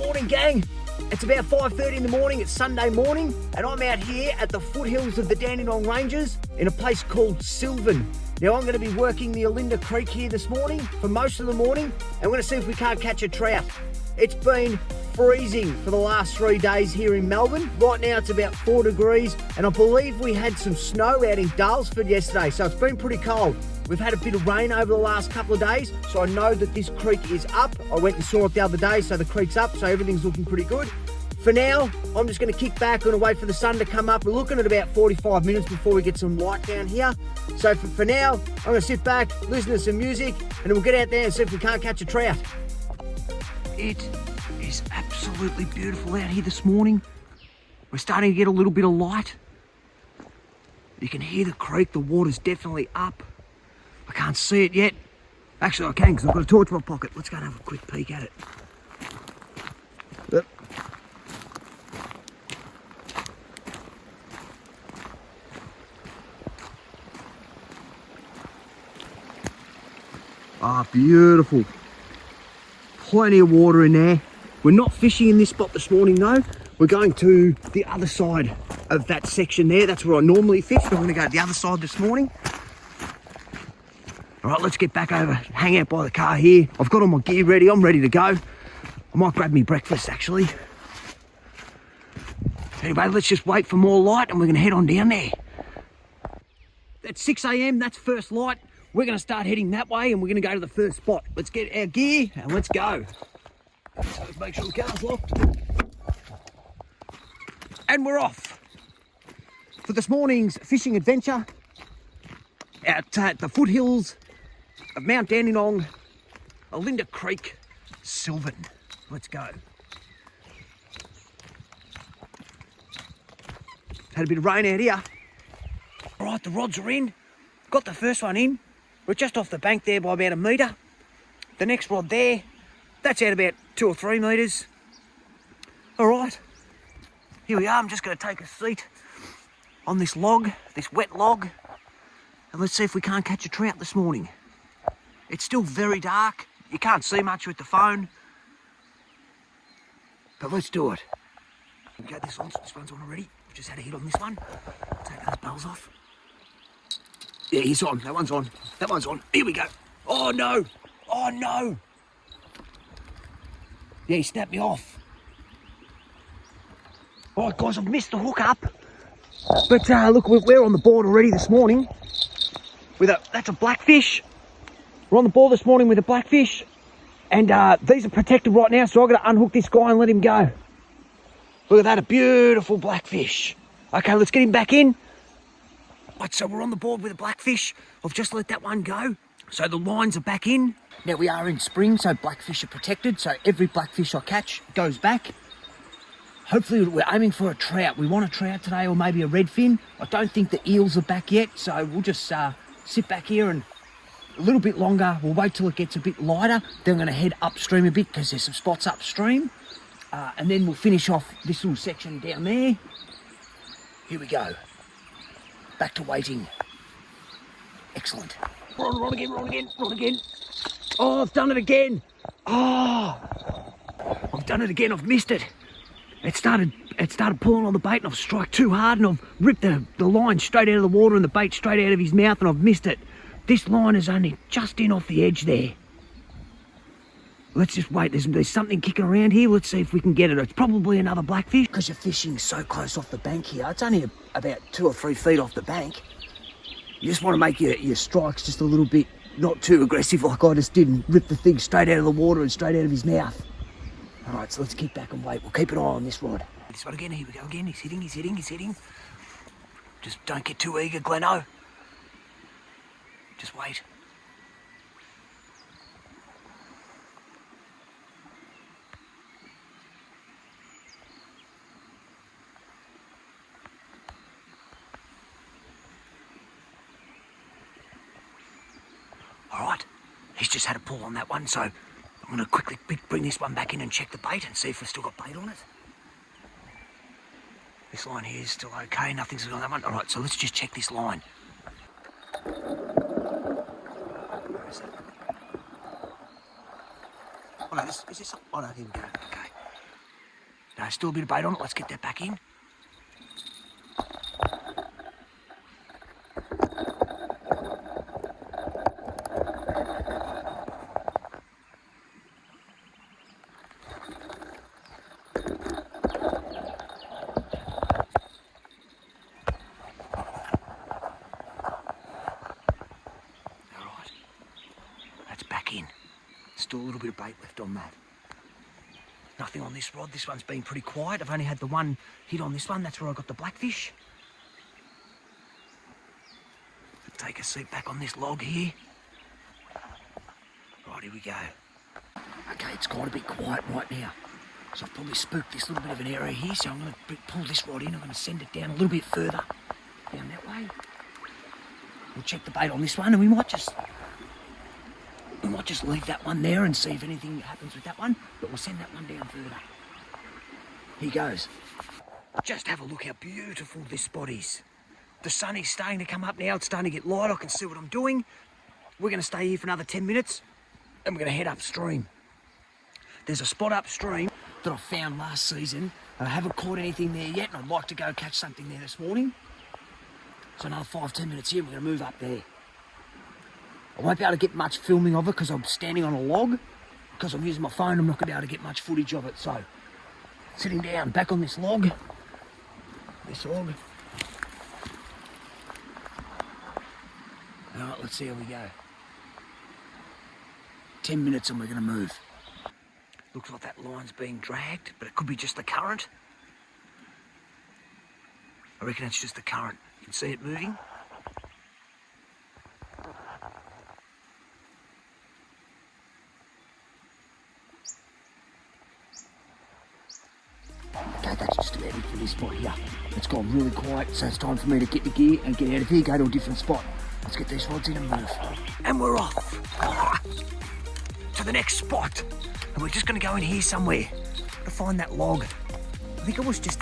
Morning, gang. It's about 5:30 in the morning. It's Sunday morning, and I'm out here at the foothills of the Dandenong Ranges in a place called Sylvan. Now, I'm going to be working the Alinda Creek here this morning for most of the morning, and we're going to see if we can't catch a trout. It's been freezing for the last 3 days here in Melbourne. Right now it's about 4 degrees, and I believe we had some snow out in Dalesford yesterday, so it's been pretty cold. We've had a bit of rain over the last couple of days, so I know that this creek is up. I went and saw it the other day, so the creek's up, so everything's looking pretty good. For now, I'm just going to kick back and wait for the sun to come up. We're looking at about 45 minutes before we get some light down here. So for now, I'm going to sit back, listen to some music, and then we'll get out there and see if we can't catch a trout. It is absolutely beautiful out here this morning. We're starting to get a little bit of light. You can hear the creek, the water's definitely up. I can't see it yet. Actually I can, because I've got a torch in my pocket. Let's go and have a quick peek at it. Yep. Ah, beautiful. Plenty of water in there. We're not fishing in this spot this morning though. We're going to the other side of that section there. That's where I normally fish, but I'm going to go to the other side this morning. All right, let's get back over, hang out by the car here. I've got all my gear ready, I'm ready to go. I might grab me breakfast actually. Anyway, let's just wait for more light and we're gonna head on down there. At 6 AM, that's first light. We're gonna start heading that way and we're gonna go to the first spot. Let's get our gear and let's go. So let's make sure the car's locked. And we're off for this morning's fishing adventure out at the foothills of Mount Dandenong, Alinda Creek, Sylvan. Let's go. Had a bit of rain out here. All right, the rods are in. Got the first one in. We're just off the bank there by about 1 metre. The next rod there, that's out about 2 or 3 metres. All right, here we are. I'm just going to take a seat on this log, this wet log, and let's see if we can't catch a trout this morning. It's still very dark. You can't see much with the phone. But let's do it. Okay, this one's on already. I've just had a hit on this one. Take those bells off. Yeah, he's on. That one's on. That one's on. Here we go. Oh no. Oh no. Yeah, he snapped me off. All right, guys, I've missed the hook up. But look, we're on the board already this morning. That's a blackfish. We're on the board this morning with a blackfish, and these are protected right now, so I've got to unhook this guy and let him go. Look at that, a beautiful blackfish. Okay, let's get him back in. Right, so we're on the board with a blackfish. I've just let that one go. So the lines are back in. Now we are in spring, so blackfish are protected, so every blackfish I catch goes back. Hopefully we're aiming for a trout. We want a trout today or maybe a redfin. I don't think the eels are back yet, so we'll just sit back here and a little bit longer. We'll wait till it gets a bit lighter. Then we're going to head upstream a bit because there's some spots upstream. And then we'll finish off this little section down there. Here we go. Back to waiting. Excellent. Run again, run again, run again. Oh, I've done it again. Oh, I've done it again. I've missed it. It started pulling on the bait and I've struck too hard and I've ripped the line straight out of the water and the bait straight out of his mouth and I've missed it. This line is only just in off the edge there. Let's just wait. There's something kicking around here. Let's see if we can get it. It's probably another blackfish. Because you're fishing so close off the bank here. It's only about 2 or 3 feet off the bank. You just want to make your strikes just a little bit not too aggressive like I just did and rip the thing straight out of the water and straight out of his mouth. All right, so let's keep back and wait. We'll keep an eye on this rod. This one again. Here we go again. He's hitting, he's hitting, he's hitting. Just don't get too eager, Gleno. Just wait. All right, he's just had a pull on that one, so I'm going to quickly bring this one back in and check the bait and see if we've still got bait on it. This line here is still okay, nothing's on that one. All right, so let's just check this line. Where is it? Oh no, is this? Oh no, here we go. Okay. No, still a bit of bait on it. Let's get that back in. Still a little bit of bait left on that. Nothing on this rod. This one's been pretty quiet. I've only had the one hit on this one. That's where I got the blackfish. Take a seat back on this log here. Right, here we go. Okay, it's quite a bit quiet right now. So I've probably spooked this little bit of an area here. So I'm going to pull this rod in. I'm going to send it down a little bit further. Down that way. We'll check the bait on this one and we might just leave that one there and see if anything happens with that one, but we'll send that one down further. Here goes. Just have a look how beautiful this spot is. The sun is starting to come up now. It's starting to get light. I can see what I'm doing. We're going to stay here for another 10 minutes and we're going to head upstream. There's a spot upstream that I found last season. I haven't caught anything there yet and I'd like to go catch something there this morning. So another 5-10 minutes here, we're going to move up there. I won't be able to get much filming of it because I'm standing on a log. Because I'm using my phone, I'm not going to be able to get much footage of it. So, sitting down, back on this log. Alright, let's see how we go. 10 minutes and we're going to move. Looks like that line's being dragged, but it could be just the current. I reckon it's just the current. You can see it moving. Okay, that's just about it for this spot here. It's gone really quiet, so it's time for me to get the gear and get out of here, go to a different spot. Let's get these rods in and move. And we're off to the next spot. And we're just going to go in here somewhere to find that log. I think it was just...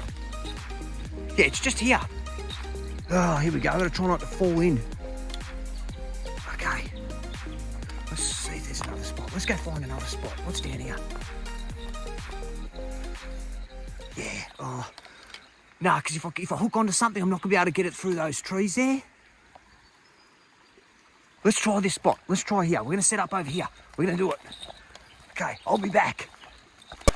Yeah, it's just here. Oh, here we go. I've got to try not to fall in. Okay. Let's see if there's another spot. Let's go find another spot. What's down here? Yeah, oh. No, because if I hook onto something, I'm not going to be able to get it through those trees there. Let's try this spot. Let's try here. We're going to set up over here. We're going to do it. Okay, I'll be back.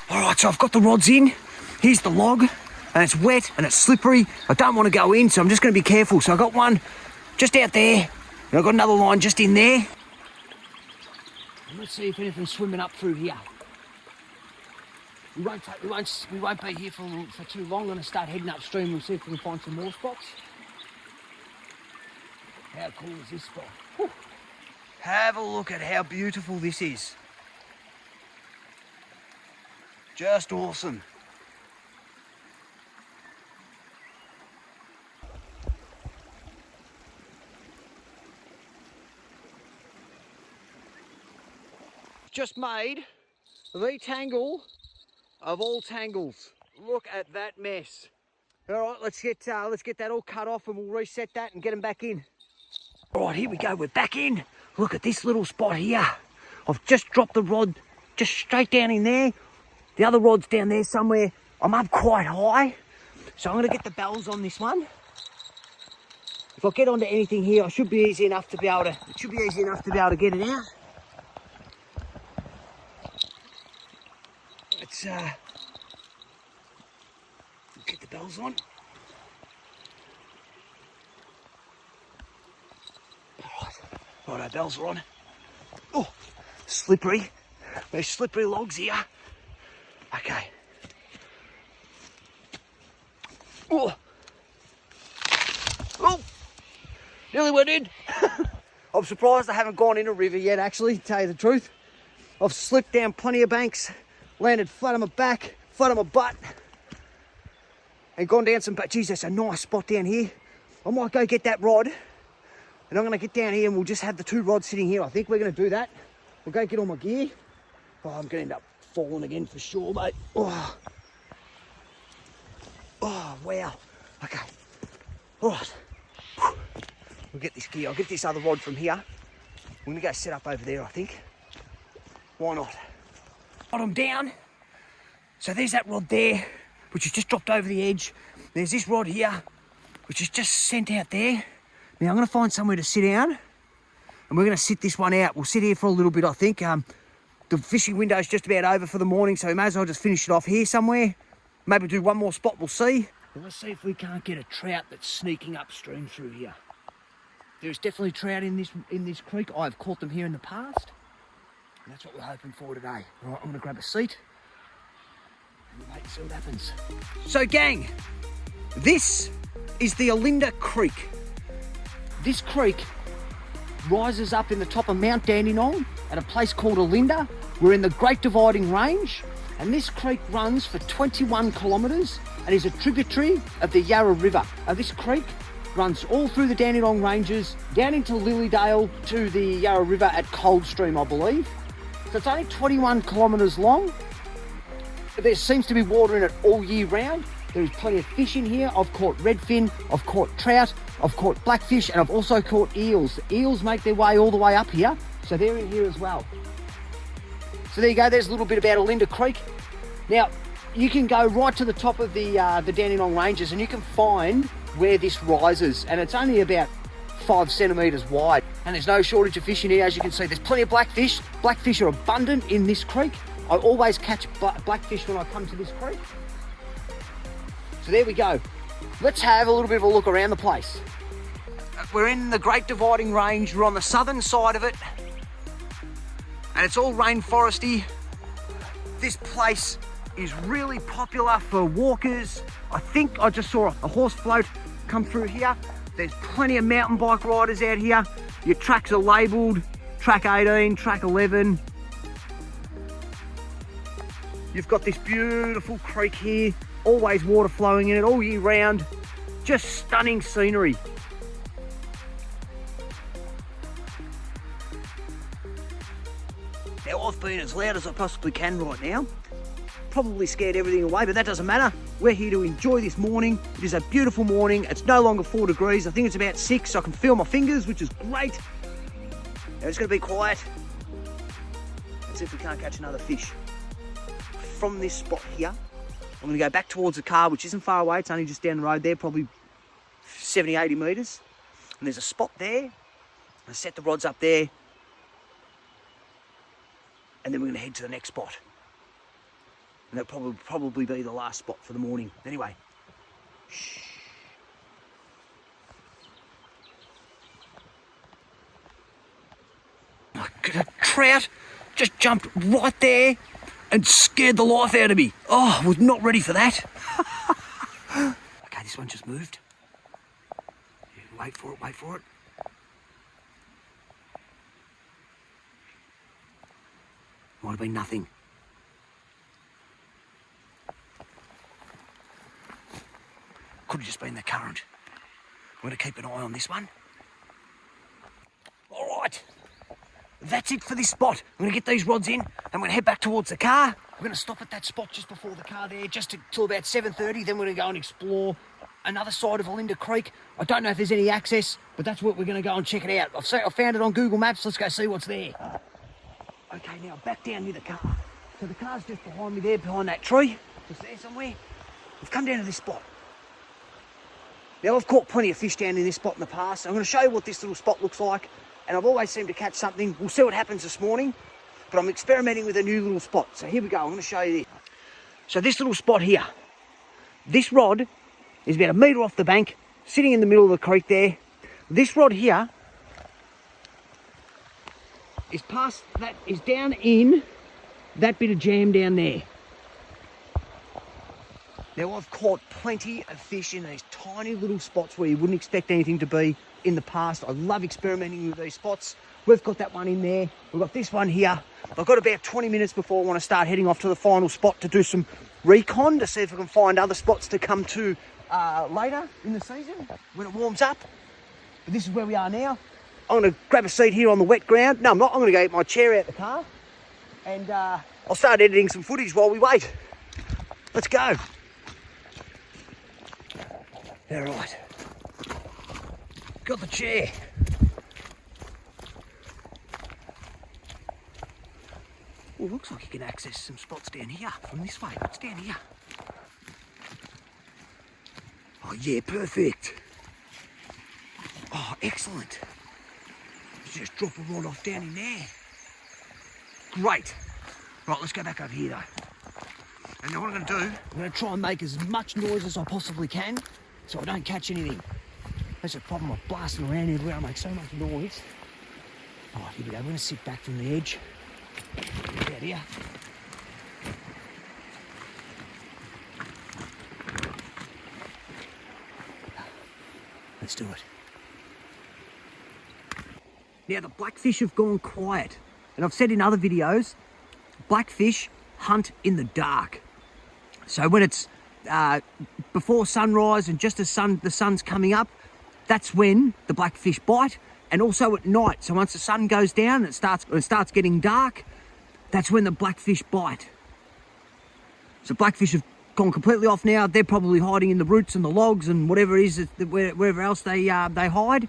All right, so I've got the rods in. Here's the log, and it's wet and it's slippery. I don't want to go in, so I'm just going to be careful. So I got one just out there, and I've got another line just in there. And let's see if anything's swimming up through here. We won't be here for too long. I'm going to start heading upstream. We'll see if we can find some more spots. How cool is this spot? Whew. Have a look at how beautiful this is. Just awesome. Just made the tangle of all tangles. Look at that mess. All right, let's get that all cut off and we'll reset that and get them back in. All right, here we go. We're back in. Look at this little spot here. I've just dropped the rod just straight down in there. The other rod's down there somewhere. I'm up quite high, so I'm going to get the bells on this one. If I get onto anything here, it should be easy enough to be able to. It should be easy enough to be able to get it out. Let's get the bells on. Right, our bells are on. Oh, slippery. There's slippery logs here. Okay. Oh. Oh. Nearly went in. I'm surprised I haven't gone in a river yet, actually, to tell you the truth. I've slipped down plenty of banks, landed flat on my back, flat on my butt, and gone down some, but geez, that's a nice spot down here. I might go get that rod, and I'm going to get down here and we'll just have the two rods sitting here. I think we're going to do that. We'll go get all my gear. Oh, I'm going to end up falling again for sure, mate. Oh, wow. Okay. All right. We'll get this gear. I'll get this other rod from here. We're going to go set up over there, I think. Why not? Got them down. So there's that rod there. which has just dropped over the edge. There's this rod here, which is just sent out there. Now I'm going to find somewhere to sit down, and we're going to sit this one out. We'll sit here for a little bit, I think. The fishing window is just about over for the morning, so we may as well just finish it off here somewhere. Maybe do one more spot, we'll see. Well, let's see if we can't get a trout that's sneaking upstream through here. There's definitely trout in this creek. I've caught them here in the past. And that's what we're hoping for today. All right, I'm going to grab a seat and wait and see what happens. So, gang, this is the Alinda Creek. This creek rises up in the top of Mount Dandenong at a place called Alinda. We're in the Great Dividing Range, and this creek runs for 21 kilometres and is a tributary of the Yarra River. This creek runs all through the Dandenong Ranges, down into Lilydale to the Yarra River at Coldstream, I believe. So it's only 21 kilometres long. There seems to be water in it all year round. There's plenty of fish in here. I've caught redfin, I've caught trout, I've caught blackfish, and I've also caught eels. The eels make their way all the way up here, so they're in here as well. So there you go, there's a little bit about Alinda Creek. Now, you can go right to the top of the Dandenong Ranges and you can find where this rises, and it's only about 5 centimetres wide. And there's no shortage of fish in here, as you can see. There's plenty of blackfish. Blackfish are abundant in this creek. I always catch blackfish when I come to this creek. So there we go. Let's have a little bit of a look around the place. We're in the Great Dividing Range. We're on the southern side of it, and it's all rainforesty. This place is really popular for walkers. I think I just saw a horse float come through here. There's plenty of mountain bike riders out here. Your tracks are labelled, track 18, track 11. You've got this beautiful creek here, always water flowing in it all year round. Just stunning scenery. Now, I've been as loud as I possibly can right now. Probably scared everything away, but that doesn't matter. We're here to enjoy this morning. It is a beautiful morning. It's no longer 4 degrees. I think it's about 6, so I can feel my fingers, which is great. Now it's going to be quiet. Let's see if we can't catch another fish. From this spot here, I'm going to go back towards the car, which isn't far away. It's only just down the road there, probably 70, 80 metres. And there's a spot there. I set the rods up there. And then we're going to head to the next spot. And that'll probably be the last spot for the morning. Anyway. Shh. Oh, a trout just jumped right there and scared the life out of me. Oh, I was not ready for that. Okay, this one just moved. Wait for it, wait for it. Might have been nothing. Could have just been the current. I'm going to keep an eye on this one. All right, that's it for this spot. I'm going to get these rods in. I'm going to head back towards the car. We're going to stop at that spot just before the car there, just till about 7:30. Then we're going to go and explore another side of Alinda Creek. I don't know if there's any access, but that's what we're going to go and check it out. I found it on Google Maps. Let's go see what's there. Okay, now back down near the car. So the car's just behind me there, behind that tree. Just there somewhere. We've come down to this spot. Now, I've caught plenty of fish down in this spot in the past. I'm going to show you what this little spot looks like, and I've always seemed to catch something. We'll see what happens this morning, but I'm experimenting with a new little spot. So here we go. I'm going to show you this. So this little spot here, this rod is about 1 metre off the bank, sitting in the middle of the creek there. This rod here is down in that bit of jam down there. Now, I've caught plenty of fish in these tiny little spots where you wouldn't expect anything to be in the past. I love experimenting with these spots. We've got that one in there. We've got this one here. I've got about 20 minutes before I want to start heading off to the final spot to do some recon, to see if I can find other spots to come to later in the season when it warms up. But this is where we are now. I'm going to grab a seat here on the wet ground. No, I'm not. I'm going to go get my chair out the car, and I'll start editing some footage while we wait. Let's go. All right. Got the chair. Well, looks like you can access some spots down here from this way. It's down here. Oh yeah, perfect. Oh, excellent. Just drop a rod off down in there. Great. Right, let's go back over here though. And then what I'm going to do, I'm going to try and make as much noise as I possibly can so I don't catch anything. That's the problem, I'm blasting around everywhere, I make so much noise. All right, here we go, we're going to sit back from the edge. Get out here. Let's do it. Now the blackfish have gone quiet. And I've said in other videos, blackfish hunt in the dark. So when it's before sunrise and just as the sun's coming up, that's when the blackfish bite. And also at night. So once the sun goes down and it starts getting dark, that's when the blackfish bite. So blackfish have gone completely off now. They're probably hiding in the roots and the logs and whatever it is, wherever else they hide.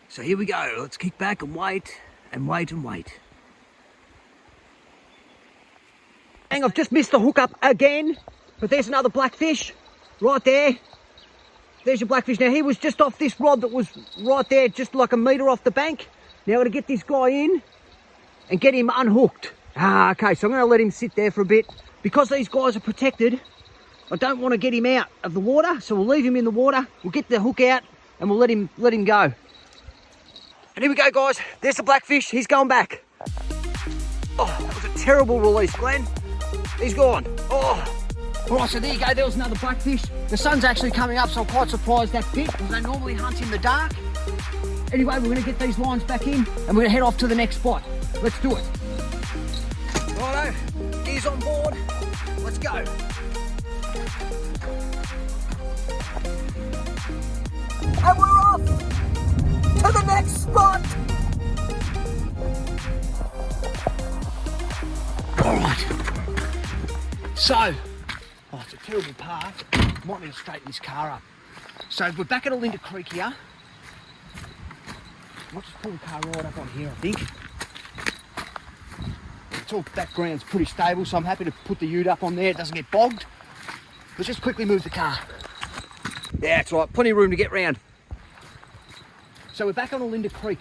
So here we go. Let's kick back and wait and wait and wait. Dang, I've just missed the hook up again. But there's another blackfish right there. There's your blackfish. Now he was just off this rod that was right there, just like a metre off the bank. Now I'm going to get this guy in and get him unhooked. Okay, so I'm going to let him sit there for a bit. Because these guys are protected, I don't want to get him out of the water, so we'll leave him in the water. We'll get the hook out and we'll let him go. And here we go, guys. There's the blackfish. He's going back. Oh, that was a terrible release, Glenn. He's gone. Oh. All right, so there you go. There was another blackfish. The sun's actually coming up, so I'm quite surprised that bit, because they normally hunt in the dark. Anyway, we're going to get these lines back in, and we're going to head off to the next spot. Let's do it. Righto, gears on board. Let's go. And we're off to the next spot. All right. So, oh, it's a terrible path. Might need to straighten this car up. So we're back at Alinda Creek here. I'll just pull the car right up on here, I think. It's all, that ground's pretty stable, so I'm happy to put the ute up on there. It doesn't get bogged. Let's just quickly move the car. Yeah, it's all right. Plenty of room to get round. So we're back on Alinda Creek.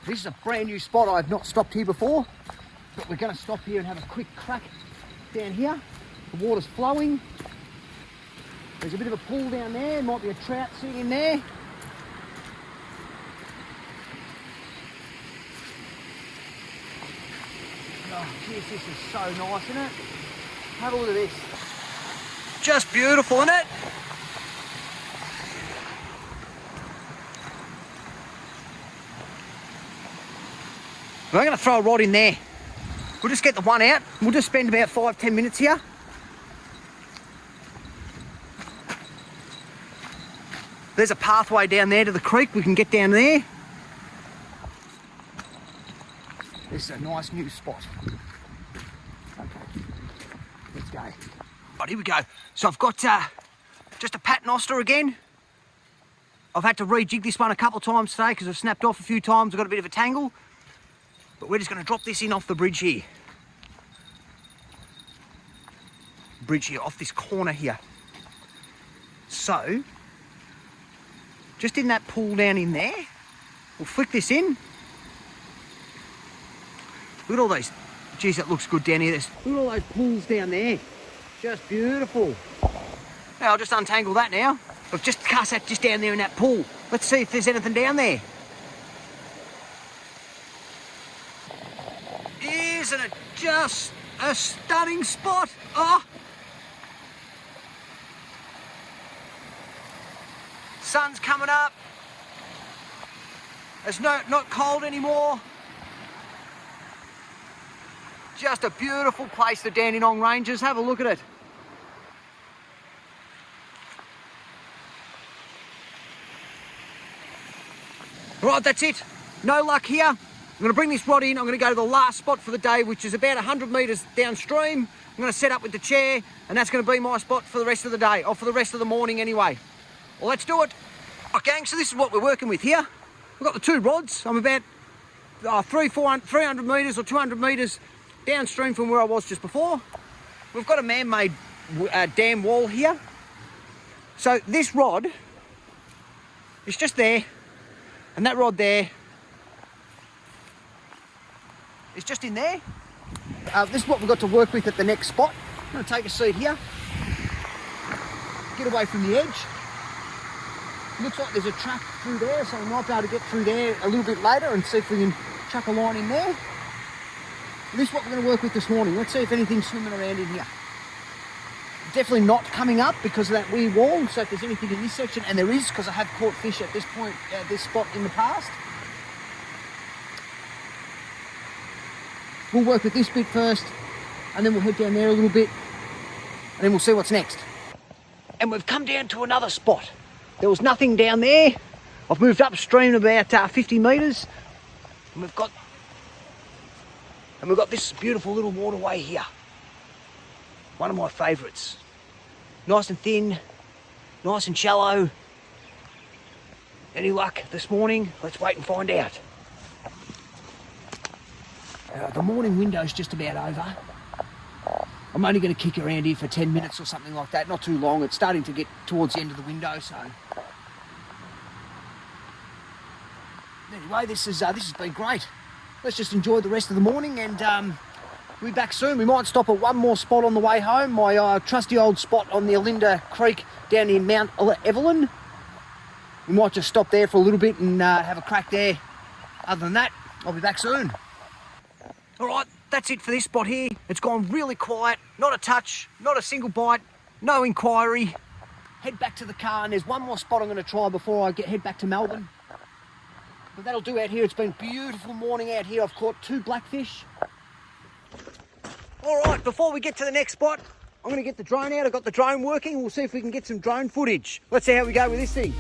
This is a brand new spot. I've not stopped here before, but we're going to stop here and have a quick crack down here. The water's flowing. There's a bit of a pool down there. Might be a trout sitting in there. Oh, geez, this is so nice, isn't it? Have a look at this. Just beautiful, isn't it? We're going to throw a rod in there. We'll just get the one out. We'll just spend about 5-10 minutes here. There's a pathway down there to the creek. We can get down there. This is a nice new spot. Okay, let's go. Right, here we go. So I've got just a paternoster again. I've had to rejig this one a couple of times today because I've snapped off a few times. I've got a bit of a tangle. But we're just going to drop this in off the bridge here. Off this corner here. So, just in that pool down in there, we'll flick this in. Look at all those, geez, that looks good down here. Look at all those pools down there. Just beautiful. Now I'll just untangle that now. I've just cast that just down there in that pool. Let's see if there's anything down there. Isn't it just a stunning spot? Oh! Sun's coming up. It's not cold anymore. Just a beautiful place, the Dandenong Ranges. Have a look at it. Right, that's it. No luck here. I'm going to bring this rod in. I'm going to go to the last spot for the day, which is about 100 metres downstream. I'm going to set up with the chair, and that's going to be my spot for the rest of the day, or for the rest of the morning anyway. Well, let's do it. Oh, gang, so this is what we're working with here. We've got the two rods. I'm about 300 metres or 200 metres downstream from where I was just before. We've got a man-made dam wall here. So this rod is just there, and that rod there is just in there. This is what we've got to work with at the next spot. I'm going to take a seat here, get away from the edge. Looks like there's a track through there, so we might be able to get through there a little bit later and see if we can chuck a line in there. This is what we're going to work with this morning. Let's see if anything's swimming around in here. Definitely not coming up because of that weir wall, so if there's anything in this section, and there is because I have caught fish at this point, this spot in the past. We'll work with this bit first, and then we'll head down there a little bit, and then we'll see what's next. And we've come down to another spot. There was nothing down there. I've moved upstream about 50 metres, and we've got this beautiful little waterway here. One of my favourites. Nice and thin, nice and shallow. Any luck this morning? Let's wait and find out. The morning window's just about over. I'm only going to kick around here for 10 minutes or something like that, not too long. It's starting to get towards the end of the window, so. Anyway, this has been great. Let's just enjoy the rest of the morning, and we'll be back soon. We might stop at one more spot on the way home, my trusty old spot on the Alinda Creek down in Mount Dandenong. We might just stop there for a little bit and have a crack there. Other than that, I'll be back soon. All right, that's it for this spot here. It's gone really quiet, not a touch, not a single bite, no inquiry. Head back to the car, and there's one more spot I'm going to try before I head back to Melbourne. But that'll do out here. It's been a beautiful morning out here. I've caught 2 blackfish. All right, before we get to the next spot, I'm going to get the drone out. I've got the drone working. We'll see if we can get some drone footage. Let's see how we go with this thing.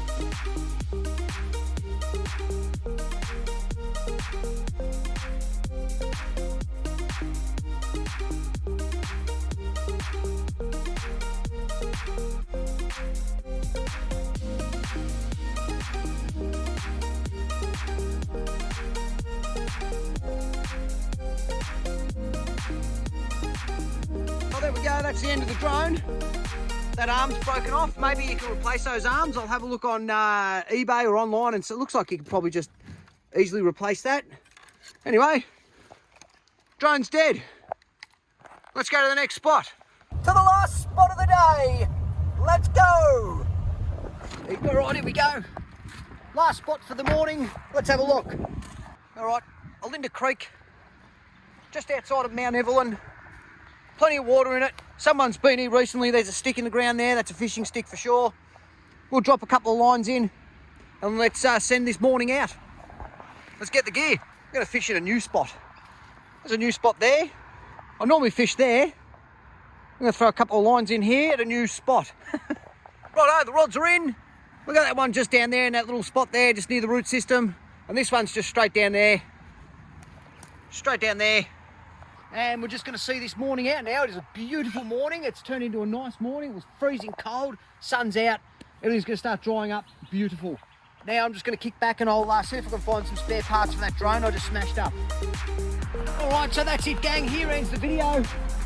Oh, there we go, that's the end of the drone. That arm's broken off. Maybe you can replace those arms. I'll have a look on eBay or online, and so it looks like you can probably just easily replace that. Anyway, drone's dead. Let's go to the next spot. To the last spot of the day. Let's go. All right, here we go. Last spot for the morning. Let's have a look. All right, Alinda Creek, just outside of Mount Dandenong. Plenty of water in it. Someone's been here recently. There's a stick in the ground there. That's a fishing stick for sure. We'll drop a couple of lines in and let's send this morning out. Let's get the gear. I'm going to fish at a new spot. There's a new spot there. I normally fish there. I'm going to throw a couple of lines in here at a new spot. Righto, the rods are in. We've got that one just down there in that little spot there, just near the root system. And this one's just straight down there. Straight down there. And we're just going to see this morning out now. It is a beautiful morning. It's turned into a nice morning. It was freezing cold. Sun's out. Everything's going to start drying up. Beautiful. Now I'm just going to kick back and I'll see if I can find some spare parts for that drone I just smashed up. All right, so that's it, gang. Here ends the video.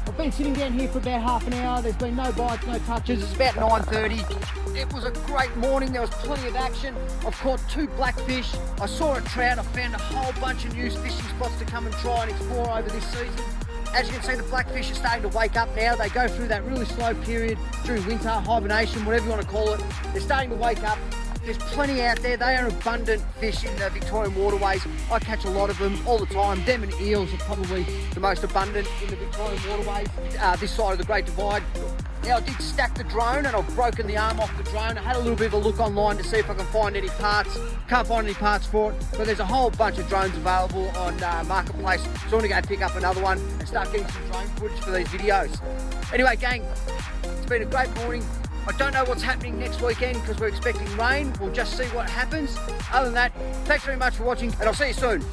I've been sitting down here for about half an hour. There's been no bites, no touches. It's about 9:30. It was a great morning. There was plenty of action. I've caught 2 blackfish. I saw a trout. I found a whole bunch of new fishing spots to come and try and explore over this season. As you can see, the blackfish are starting to wake up now. They go through that really slow period during winter, hibernation, whatever you want to call it. They're starting to wake up. There's plenty out there. They are abundant fish in the Victorian waterways. I catch a lot of them all the time. Them and eels are probably the most abundant in the Victorian waterways, this side of the Great Divide. Now, I did stack the drone and I've broken the arm off the drone. I had a little bit of a look online to see if I can find any parts. Can't find any parts for it, but there's a whole bunch of drones available on Marketplace. So I'm going to go pick up another one and start getting some drone footage for these videos. Anyway, gang, it's been a great morning. I don't know what's happening next weekend because we're expecting rain. We'll just see what happens. Other than that, thanks very much for watching and I'll see you soon.